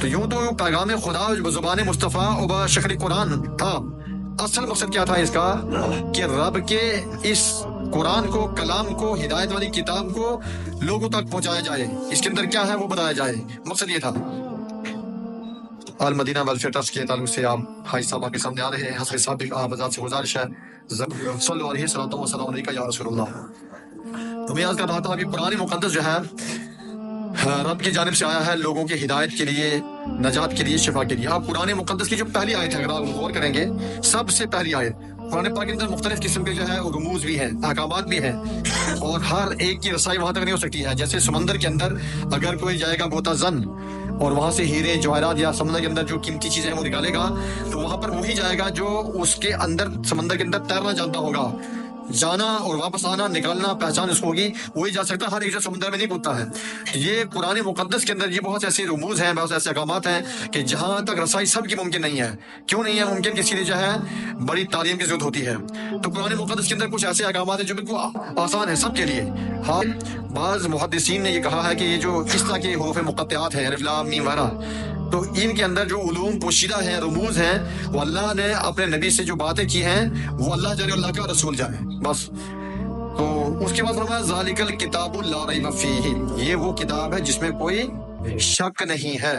تو یوں تو پیغام خدا زبان مصطفیٰ و شکل قرآن تھا. اصل مقصد کیا تھا اس کا کہ رب کے اس قرآن کو، کلام کو، ہدایت والی کتاب کو لوگوں تک پہنچایا جائے، اس کے اندر کیا ہے وہ بتایا جائے. مقصد یہ تھا. المدینہ ویلفیئر ٹرسٹ کے تعلق سے آپ حاج صاحب آپ کے سامنے آ رہے ہیں. حضرت صاحب آپ حضرات سے گزارش ہے صلو علیہ وسلم علیکہ یا رسول اللہ. تو میں عرض کر رہا تھا ابھی قرآن مقدس جو ہے رب کی جانب سے آیا ہے لوگوں کی ہدایت کے لیے، نجات کے لیے، شفا کے لیے. آپ قرآن مقدس کی جو پہلی آیت ہے اگر آپ غور کریں گے، سب سے پہلی آیت قرآن پاک کے اندر مختلف قسم کے جو ہے رموز بھی ہیں، احکامات بھی ہیں، اور ہر ایک کی رسائی وہاں تک نہیں ہو سکتی ہے. جیسے سمندر کے اندر اگر کوئی جائے گا غوطہ زن اور وہاں سے ہیرے جواہرات یا سمندر کے اندر جو قیمتی چیزیں ہیں وہ نکالے گا، تو وہاں پر وہی جائے گا جو اس کے اندر سمندر کے اندر تیرنا جانتا ہوگا. جانا اور واپس آنا، نکالنا، پہچان اس کو ہوگی، وہی جا سکتا. ہر ایک جو سمندر میں نہیں کودتا ہے. یہ قرآن مقدس کے اندر یہ بہت ایسے رموز ہیں، بہت ایسے احکامات ہیں کہ جہاں تک رسائی سب کی ممکن نہیں ہے. کیوں نہیں ہے ممکن؟ کسی لیے جو ہے بڑی تعلیم کی ضرورت ہوتی ہے. تو قرآن مقدس کے اندر کچھ ایسے احکامات ہیں جو بالکل آسان ہیں سب کے لیے. ہاں، بعض محدثین نے یہ کہا ہے کہ یہ جو اس طرح کے حروف مقطعات ہیں، الف لام میم وغیرہ، تو ان کے اندر جو علوم پوشیدہ ہیں، رموز ہیں، وہ اللہ نے اپنے نبی سے جو باتیں کی ہیں وہ اللہ جانے، اللہ کا رسول جانے، بس. تو اس کے بعد فرمایا ذالک الکتاب لا ریب فیہ، یہ وہ کتاب ہے جس میں کوئی شک نہیں ہے.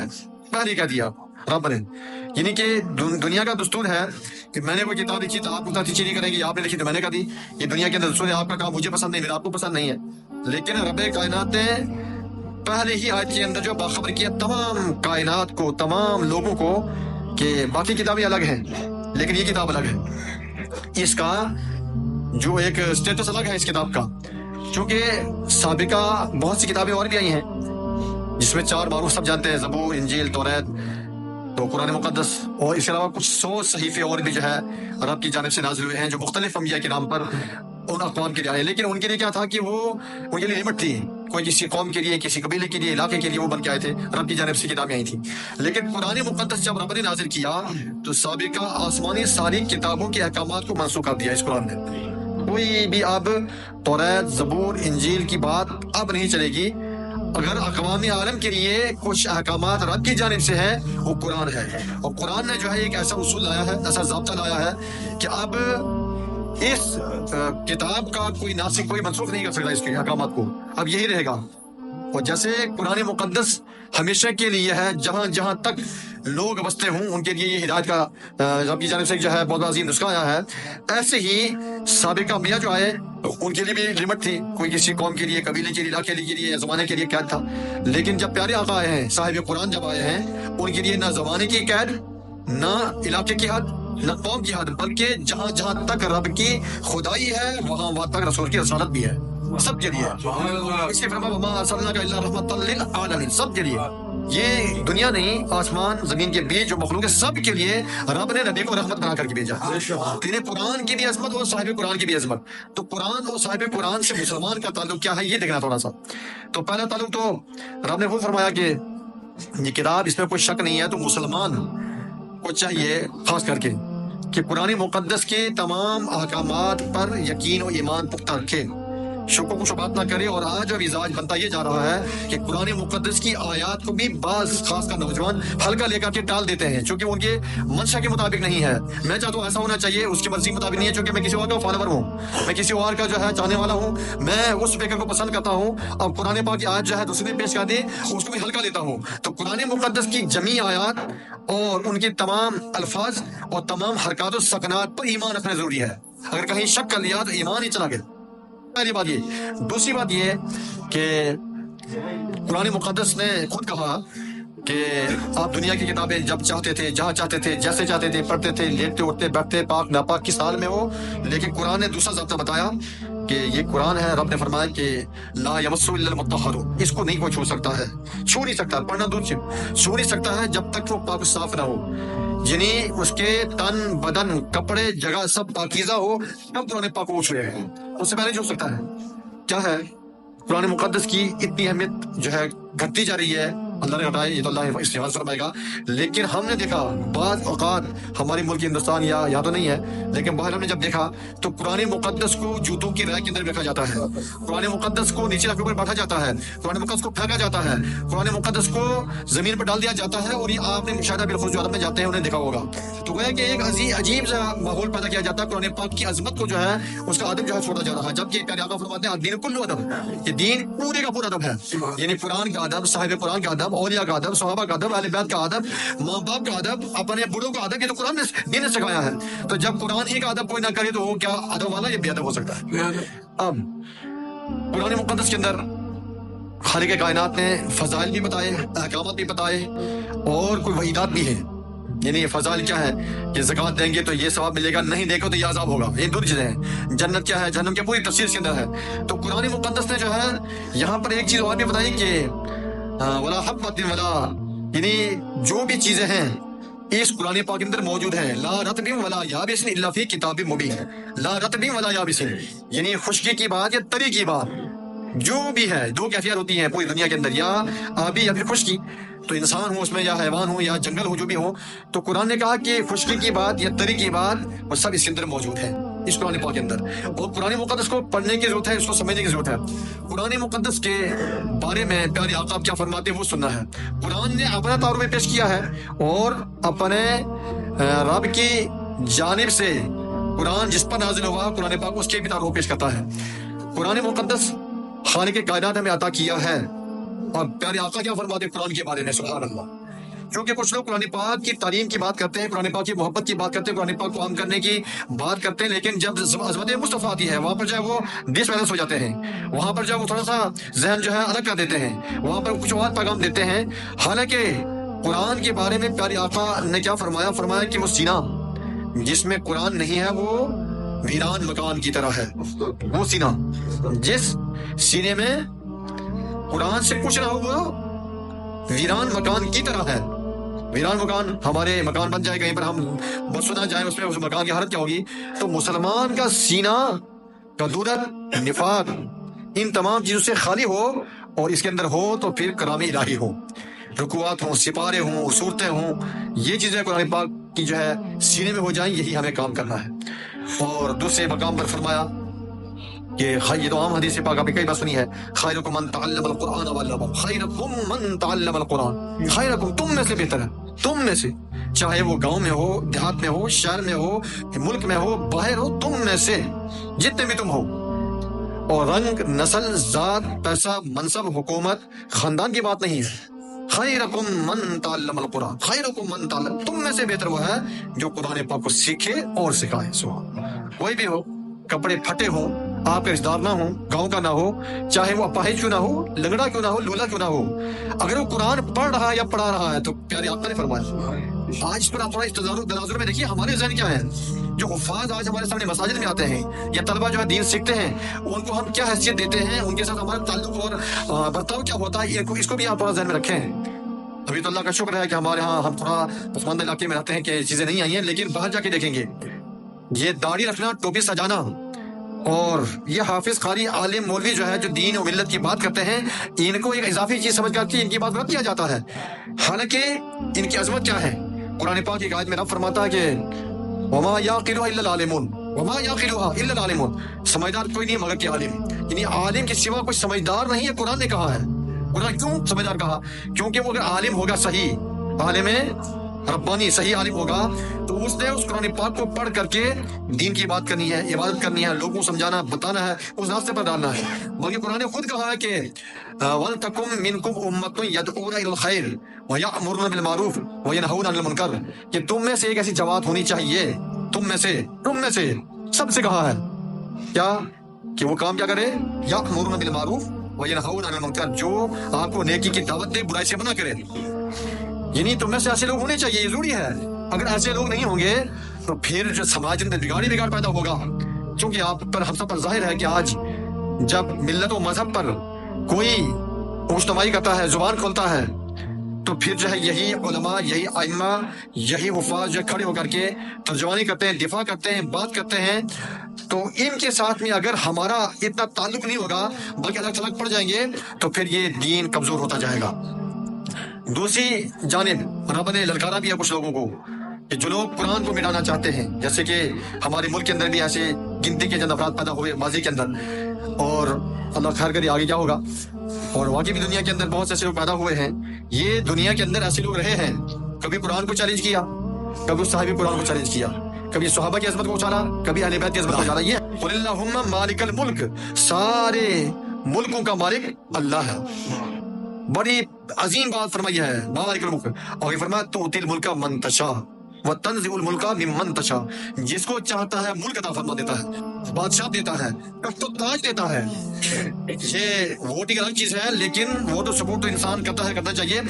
پہلے کہہ دیا رب نے. یعنی کہ دنیا کا دستور ہے کہ میں نے کوئی کتاب لکھی تو آپ کو تیچی نہیں کریں گے، آپ نے لکھی تو میں نے کہا دی. یہ دنیا کے اندر دستور ہے، آپ کا کام مجھے پسند نہیں، میرا آپ کو پسند نہیں ہے. لیکن رب کائنات نے پہلے ہی آیت کے اندر جو باخبر کیا تمام کائنات کو، تمام لوگوں کو، کہ باقی کتابیں الگ ہیں لیکن یہ کتاب الگ ہے. اس کا جو ایک سٹیٹس الگ ہے اس کتاب کا، چونکہ سابقہ بہت سی کتابیں اور بھی آئی ہیں جس میں 4 معروف سب جانتے ہیں، زبور، انجیل، توریت، تو قرآن مقدس، اور اس کے علاوہ کچھ 100 صحیفے اور بھی جو ہے رب کی جانب سے نازل ہوئے ہیں جو مختلف انبیاء کے نام پر ان اقوام کے لیے آئے. لیکن ان کے لیے کیا تھا کہ وہ ان کے لیے لمٹ تھی. کوئی کسی قوم کے لیے، کسی قبیلے کے لیے، علاقے کے لیے وہ بن کے آئے تھے، رب کی جانب سے کتابیں آئی تھیں. لیکن قرآن مقدس جب رب نے نازل کیا تو سابقہ آسمانی ساری کتابوں کے احکامات کو منسوخ کر دیا اس قرآن نے. کوئی بھی اب توریت، زبور، انجیل کی بات اب نہیں چلے گی. اگر اقوام عالم کے لیے کچھ احکامات رب کی جانب سے ہے وہ قرآن ہے. اور قرآن نے جو ہے ایک ایسا اصول لایا ہے، ایسا ضابطہ لایا ہے کہ اب اس کتاب کا کوئی ناسخ، کوئی منسوخ نہیں کر سکتا اس کے احکامات کو. اب یہی رہے گا. اور جیسے قرآن مقدس ہمیشہ کے لیے ہے، جہاں جہاں تک لوگ بستے ہوں ان کے لیے یہ ہدایت کا رب کی جانب سے جو ہے بہت عظیم نسخہ آیا ہے، ایسے ہی سابقہ انبیاء جو آئے ان کے لیے بھی لمٹ تھی. کوئی کسی قوم کے لیے، قبیلے کے لیے، علاقے کے لیے، زمانے کے لیے قید تھا. لیکن جب پیارے آقا آئے ہیں، صاحب قرآن جب آئے ہیں، ان کے لیے نہ زمانے کی قید، نہ علاقے کی حد، نہ قوم کی حد، بلکہ جہاں جہاں تک رب کی خدائی ہے وہاں تک رسول کی رسالت بھی ہے، سب کے لیے. اس کے فرما وما ارسلناک الا رحمۃ للعالمین، سب کے لیے. یہ دنیا نہیں، آسمان زمین کے بیچ جو مخلوق ہے سب کے لیے رب نے نبی کو رحمت بنا کر کے بھیجا. تیرے قرآن کی بھی عظمت اور صاحب قرآن کی بھی عظمت. تو قرآن اور صاحب قرآن سے مسلمان کا تعلق کیا ہے یہ دیکھنا تھوڑا سا. تو پہلا تعلق تو رب نے خود فرمایا کہ یہ کتاب، اس میں کوئی شک نہیں ہے. تو مسلمان کو چاہیے خاص کر کے کہ قرآن مقدس کے تمام احکامات پر یقین و ایمان پختہ رکھے، شک و شبہات نہ کرے. اور آج اب مزاج بنتا یہ جا رہا ہے کہ قرآن مقدس کی آیات کو بھی بعض خاص کر نوجوان ہلکا لے کر کے ٹال دیتے ہیں چونکہ ان کے منشا کے مطابق نہیں ہے. میں چاہتا ہوں ایسا ہونا چاہیے، اس کی مرضی کے مطابق نہیں ہے. چونکہ میں کسی اور کا فالوور ہوں، میں کسی اور کا جو ہے چاہنے والا ہوں، میں اس اسپیکر کو پسند کرتا ہوں. اب قرآن پاک کی آیت جو ہے دوسرے پیش کر دے اس کو بھی ہلکا لیتا ہوں. تو قرآن مقدس کی جمیع آیات اور ان کے تمام الفاظ اور تمام حرکات و سکنات پر ایمان رکھنا ضروری ہے. اگر کہیں شک کر لیا تو ایمان ہی چلا گیا. پہلی بات یہ. دوسری بات یہ کہ قرآن مقدس نے خود کہا کہ آپ دنیا کی کتابیں جب چاہتے تھے، جہاں چاہتے تھے، جیسے چاہتے تھے پڑھتے تھے، لیٹتے اٹھتے بیٹھتے، پاک ناپاک کس حال میں ہو. لیکن قرآن نے دوسرا ضابطہ بتایا کہ یہ قرآن ہے، رب نے فرمایا کہ لا یمسہ الا المطہرون، اس کو نہیں کوئی چھو سکتا ہے، چھو نہیں سکتا، پڑھنا دور سے چھو نہیں سکتا ہے جب تک وہ پاک صاف نہ ہو. یعنی اس کے تن، بدن، کپڑے، جگہ سب پاکیزہ ہو تب قرآن پاک کو چھوئے گا. اس سے پہلے جو سکتا ہے. کیا ہے قرآن مقدس کی اتنی اہمیت جو ہے گھٹتی جا رہی ہے اللہ نے ہٹائے یہ تو اللہ استعمال فرمائے گا. لیکن ہم نے دیکھا بعض اوقات ہمارے ملک ہندوستان یا تو نہیں ہے لیکن باہر ہم نے جب دیکھا تو قرآن مقدس کو جوتوں کی رائے کے اندر رکھا جاتا ہے, قرآن مقدس کو نیچے رکھ کر بیٹھا جاتا ہے, قرآن مقدس کو پھینکا جاتا ہے, قرآن مقدس کو زمین پر ڈال دیا جاتا ہے. اور یہ آپ نے مشاہدہ بالخصوص جو عرب میں جاتے ہیں انہیں دیکھا ہوگا. تو گویا کہ ایک عجیب سا ماحول پیدا کیا جاتا ہے, قرآن پاک کی عظمت کو جو ہے اس کا ادب جو ہے چھوڑا جا رہا ہے. جبکہ پیارے آقا فرماتے ہیں دین کلو ادب, یہ دین پورے کا پورا ادب ہے. یعنی قرآن کا ادب, صاحب قرآن کا ادب, اولیاء کا ادب, صحابہ کا ادب, اہل بیت کا ادب, ماں باپ کا ادب, اپنے بڑوں کا ادب, یہ تو قرآن نے دین نے سکھایا ہے. تو جب قرآن ہی کا ادب کوئی نہ کرے تو وہ کیا ادب والا, یہ بے ادب ہو سکتا ہے. اب قرآن مقدس کے اندر خالق کائنات نے فضائل بھی بتائے, احکامات بھی بتائے اور کوئی وعیدات بھی ہیں. یعنی فضائل کیا ہے کہ زکوٰۃ دیں گے تو یہ ثواب ملے گا, نہیں دیں گے تو یہ عذاب ہوگا. یہ دو چیزیں ہیں. جنت کیا ہے, جہنم کیا, پوری تفصیل کے اندر ہے. تو قرآن مقدس نے جو ہے یہاں پر ایک چیز اور بھی بتائی کہ ولا حبۃ ولا, یعنی جو بھی چیزیں ہیں اس قرآن پاک کے اندر موجود ہیں. لا رطب ولا یابس الا فی کتاب مبین, لا رطب ولا یابس, یعنی خشکی کی بات یا تری کی بات جو بھی ہے. دو کیفیت ہوتی ہیں پوری دنیا کے اندر, یا آبی یا پھر خشکی. تو انسان ہو اس میں, یا حیوان ہو, یا جنگل ہو, جو بھی ہو. تو قرآن نے کہا کہ خشکی کی بات یا تری کی بات وہ سب اس کے اندر موجود ہے اس قرآن پاک کے اندر. اور قرآن مقدس کو پڑھنے کی ضرورت ہے, اس کو سمجھنے کی ضرورت ہے. قرآن مقدس کے بارے میں پیارے آقا کیا فرماتے ہیں وہ سننا ہے. قرآن نے اپنا تعارف پیش کیا ہے اور اپنے رب کی جانب سے قرآن جس پر نازل ہوا قرآن پاک اس کے بھی تعارف پیش کرتا ہے. قرآن مقدس خالق کائنات ہمیں عطا کیا ہے. اور پیارے آقا کیا فرماتے ہیں قرآن کے بارے میں, سبحان اللہ. کیونکہ کچھ لوگ قرآن پاک کی تعلیم کی بات کرتے ہیں, قرآن پاک کی محبت کی بات کرتے ہیں, قرآن پاک کو عام کرنے کی بات کرتے ہیں, لیکن جب عظمت مصطفیٰ آتی ہے وہاں پر جو ہے وہ ڈس بیلنس ہو جاتے ہیں, وہاں پر جو ہے وہ تھوڑا سا ذہن جو ہے الگ کر دیتے ہیں, وہاں پر کچھ اور پیغام دیتے ہیں. حالانکہ قرآن کے بارے میں پیارے آقا نے کیا فرمایا, فرمایا کہ وہ سینہ جس میں قرآن نہیں ہے وہ ویران مکان کی طرح ہے. وہ سینہ جس سینے میں قرآن سے کچھ نہ ہو وہ ویران مکان کی طرح ہے. ویران مکان, ہمارے مکان بن جائے کہیں پر ہم بس نہ جائیں اس میں, اس مکان کی حالت کیا ہوگی. تو مسلمان کا سینہ کدورت, نفاق, ان تمام چیزوں سے خالی ہو اور اس کے اندر ہو تو پھر کرام الہی ہو, رکوعات ہوں, سپارے ہوں, صورتیں ہوں, یہ چیزیں قرآن پاک کی جو ہے سینے میں ہو جائیں, یہی ہمیں کام کرنا ہے. اور دوسرے مقام پر فرمایا کہ یہ تو عام حدیث پاک آپ نے کئی بار سنی ہے, خیرکم من تعلم القرآن وعلمہ, خیرکم من تعلم القرآن, خیرکم تم میں سے بہتر ہے, تم میں سے, چاہے وہ گاؤں میں ہو, دیہات میں ہو, شہر میں ہو, ملک میں ہو, باہر ہو, تم میں سے جتنے بھی تم ہو. اور رنگ, نسل, ذات, پیسہ, منصب, حکومت, خاندان کی بات نہیں ہے. خیرکم من تعلم القرآن, خیرکم من تعلم, تم میں سے بہتر وہ ہے جو قرآن پاک کو سیکھے اور سکھائے. کوئی بھی ہو, کپڑے پھٹے ہوں, آپ کا رشتہ دار نہ ہو, گاؤں کا نہ ہو, چاہے وہ اپاہج کیوں نہ ہو, لنگڑا کیوں نہ ہو, لولا کیوں نہ ہو, اگر وہ قرآن پڑھ رہا ہے یا پڑھا رہا ہے تو پیارے آقا نے فرمایا. آج پر آپ تھوڑا تناظر میں دیکھیے ہمارے ذہن کیا ہے. جو حفاظ آج ہمارے سامنے مساجد میں آتے ہیں یا طلبہ جو ہے دین سیکھتے ہیں, ان کو ہم کیا حیثیت دیتے ہیں, ان کے ساتھ ہمارا تعلق اور برتاؤ کیا ہوتا ہے, اس کو بھی آپ تھوڑا ذہن میں رکھیں. ابھی تو اللہ کا شکر ہے کہ ہمارے ہاں ہم تھوڑا پسماندہ علاقے میں رہتے ہیں کہ چیزیں نہیں آئی ہیں, لیکن باہر جا کے دیکھیں گے یہ داڑھی رکھنا, ٹوپی سجانا, اور یہ حافظ, قاری, عالم, مولوی جو ہے جو دین و ملت کی بات کرتے ہیں, ان کو ایک اضافی چیز سمجھ کر کے ان کی بات رد کیا جاتا ہے. حالانکہ ان کی عظمت کیا ہے. قرآن پاک کی آیت میں رب فرماتا ہے کہ وما یعقلها الا العالمون, وما یعقلها الا العالمون, سمجھدار کوئی نہیں مگر کہ عالم. یعنی عالم کے سوا کوئی سمجھدار نہیں ہے, قرآن نے کہا ہے. قرآن کیوں سمجھدار کہا, کیونکہ وہ اگر عالم ہوگا, صحیح عالم ربانی, صحیح عالم ہوگا, تو اس نے اس قرآن پاک کو پڑھ کر کے دین کی بات کرنی ہے, عبادت کرنی ہے, لوگوں کو سمجھانا, بتانا ہے, اس راستے پر ڈالنا ہے. بلکہ قرآن نے خود کہا ہے کہ وَلْتَكُمْ مِنْكُمْ أُمَّةٌ يَدْعُونَ إِلَى الْخَيْرِ وَيَأْمُرُونَ بِالْمَعْرُوفِ وَيَنْهَوْنَ عَنِ الْمُنكَرِ, کہ تم میں سے ایک ایسی جماعت ہونی چاہیے, تم میں سے سب سے کہا ہے کیا کہ وہ کام کیا کرے, یأمرون بالمعروف وینہون عن المنکر, جو آپ کو نیکی کی دعوت دے, برائی سے منع کرے. یعنی تم میں سے ایسے لوگ ہونے چاہیے, یہ ضروری ہے. اگر ایسے لوگ نہیں ہوں گے تو پھر جو سماج میں بگاڑ پیدا ہوگا. چونکہ آپ پر ہم سب پر ظاہر ہے کہ آج جب ملت و مذہب پر کوئی اجتماعی کرتا ہے, زبان کھولتا ہے, تو پھر جو ہے یہی علماء, یہی ائمہ, یہی حفاظ جو کھڑے ہو کر کے ترجمانی کرتے ہیں, دفاع کرتے ہیں, بات کرتے ہیں. تو ان کے ساتھ میں اگر ہمارا اتنا تعلق نہیں ہوگا بلکہ الگ تھلگ پڑ جائیں گے تو پھر یہ دین کمزور ہوتا جائے گا. دوسری جانب رب نے للکارا بھی ہے کچھ لوگوں کو کہ جو لوگ قرآن کو مٹانا چاہتے ہیں، جیسے کہ ہمارے ملک کے اندر بھی ایسے گنتی کے چند افراد پیدا ہوئے ماضی کے اندر، اور اللہ خیر کرے آگے کیا ہوگا، اور واقعی بھی دنیا کے اندر بہت سے ایسے لوگ پیدا ہوئے ہیں۔ یہ دنیا کے اندر ایسے لوگ رہے ہیں، کبھی قرآن کو چیلنج کیا، کبھی صحابی قرآن کو چیلنج کیا، کبھی صحابہ کی عظمت کو اچھالا، کبھی اہل بیت کی عظمت کو اچھالا۔ یہ قل اللہم مالک الملک، سارے ملکوں کا مالک اللہ ہے۔ بڑی عظیم بات فرمائی ہے مالک الملک، اور یہ فرمایا تؤتی الملک من تشاء وتنزع الملک ممن تشاء، جس کو چاہتا ہے ملک عطا فرما دیتا ہے، بادشاہ دیتا ہے، تخت و تاج دیتا ہے۔ یہ ووٹ ایک الگ چیز ہے، لیکن ووٹ و سپورٹ تو انسان کرتا ہے، کرنا چاہیے۔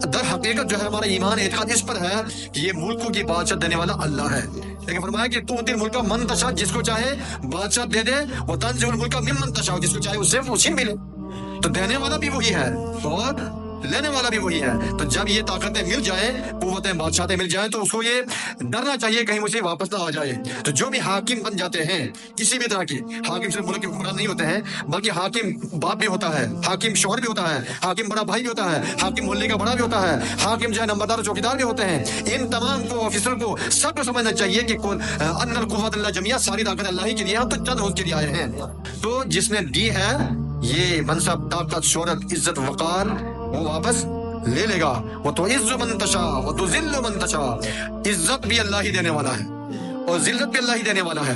در حقیقت جو ہے ہمارا ایمان اعتقاد اس پر ہے کہ یہ ملکوں کی بادشاہ دینے والا اللہ ہے۔ لیکن فرمایا کہ تؤتی الملک من تشاء، جس کو چاہے بادشاہ دے دے، وتنزع الملک ممن تشاء، جس کو چاہے اسے وہ چھین بھی لے۔ تو دینے والا بھی وہی ہے اور لینے والا بھی وہی ہے۔ تو جب یہ طاقتیں مل جائیں، قوتیں بادشاہتیں مل جائیں، تو اس کو یہ ڈرنا چاہیے کہیں مجھے واپس نہ آ جائے۔ تو جو بھی حاکم بن جاتے ہیں کسی بھی طرح کے، حاکم صرف ملک کے حکمران نہیں ہوتے ہیں، بلکہ حاکم باپ بھی ہوتا ہے، حاکم شوہر بھی ہوتا ہے، حاکم بڑا بھائی بھی ہوتا ہے، حاکم محلے کا بڑا بھی ہوتا ہے، حاکم جو ہے نمبردار چوکیدار بھی ہوتے ہیں۔ ان تمام کو آفیسر کو سب کو سمجھنا چاہیے کہ ان القوت اللہ جميعا، ساری طاقت اللہ ہی کے لیے، ہم تو چند روز کے لیے آئے ہیں۔ تو جس نے دی ہے یہ منصب، طاقت، شہرت، عزت، وقار، وہ واپس لے لے گا۔ وہ تو عز من تشاء و تذل من تشاء، عزت بھی اللہ ہی دینے والا ہے اور ذلت بھی اللہ ہی دینے والا ہے۔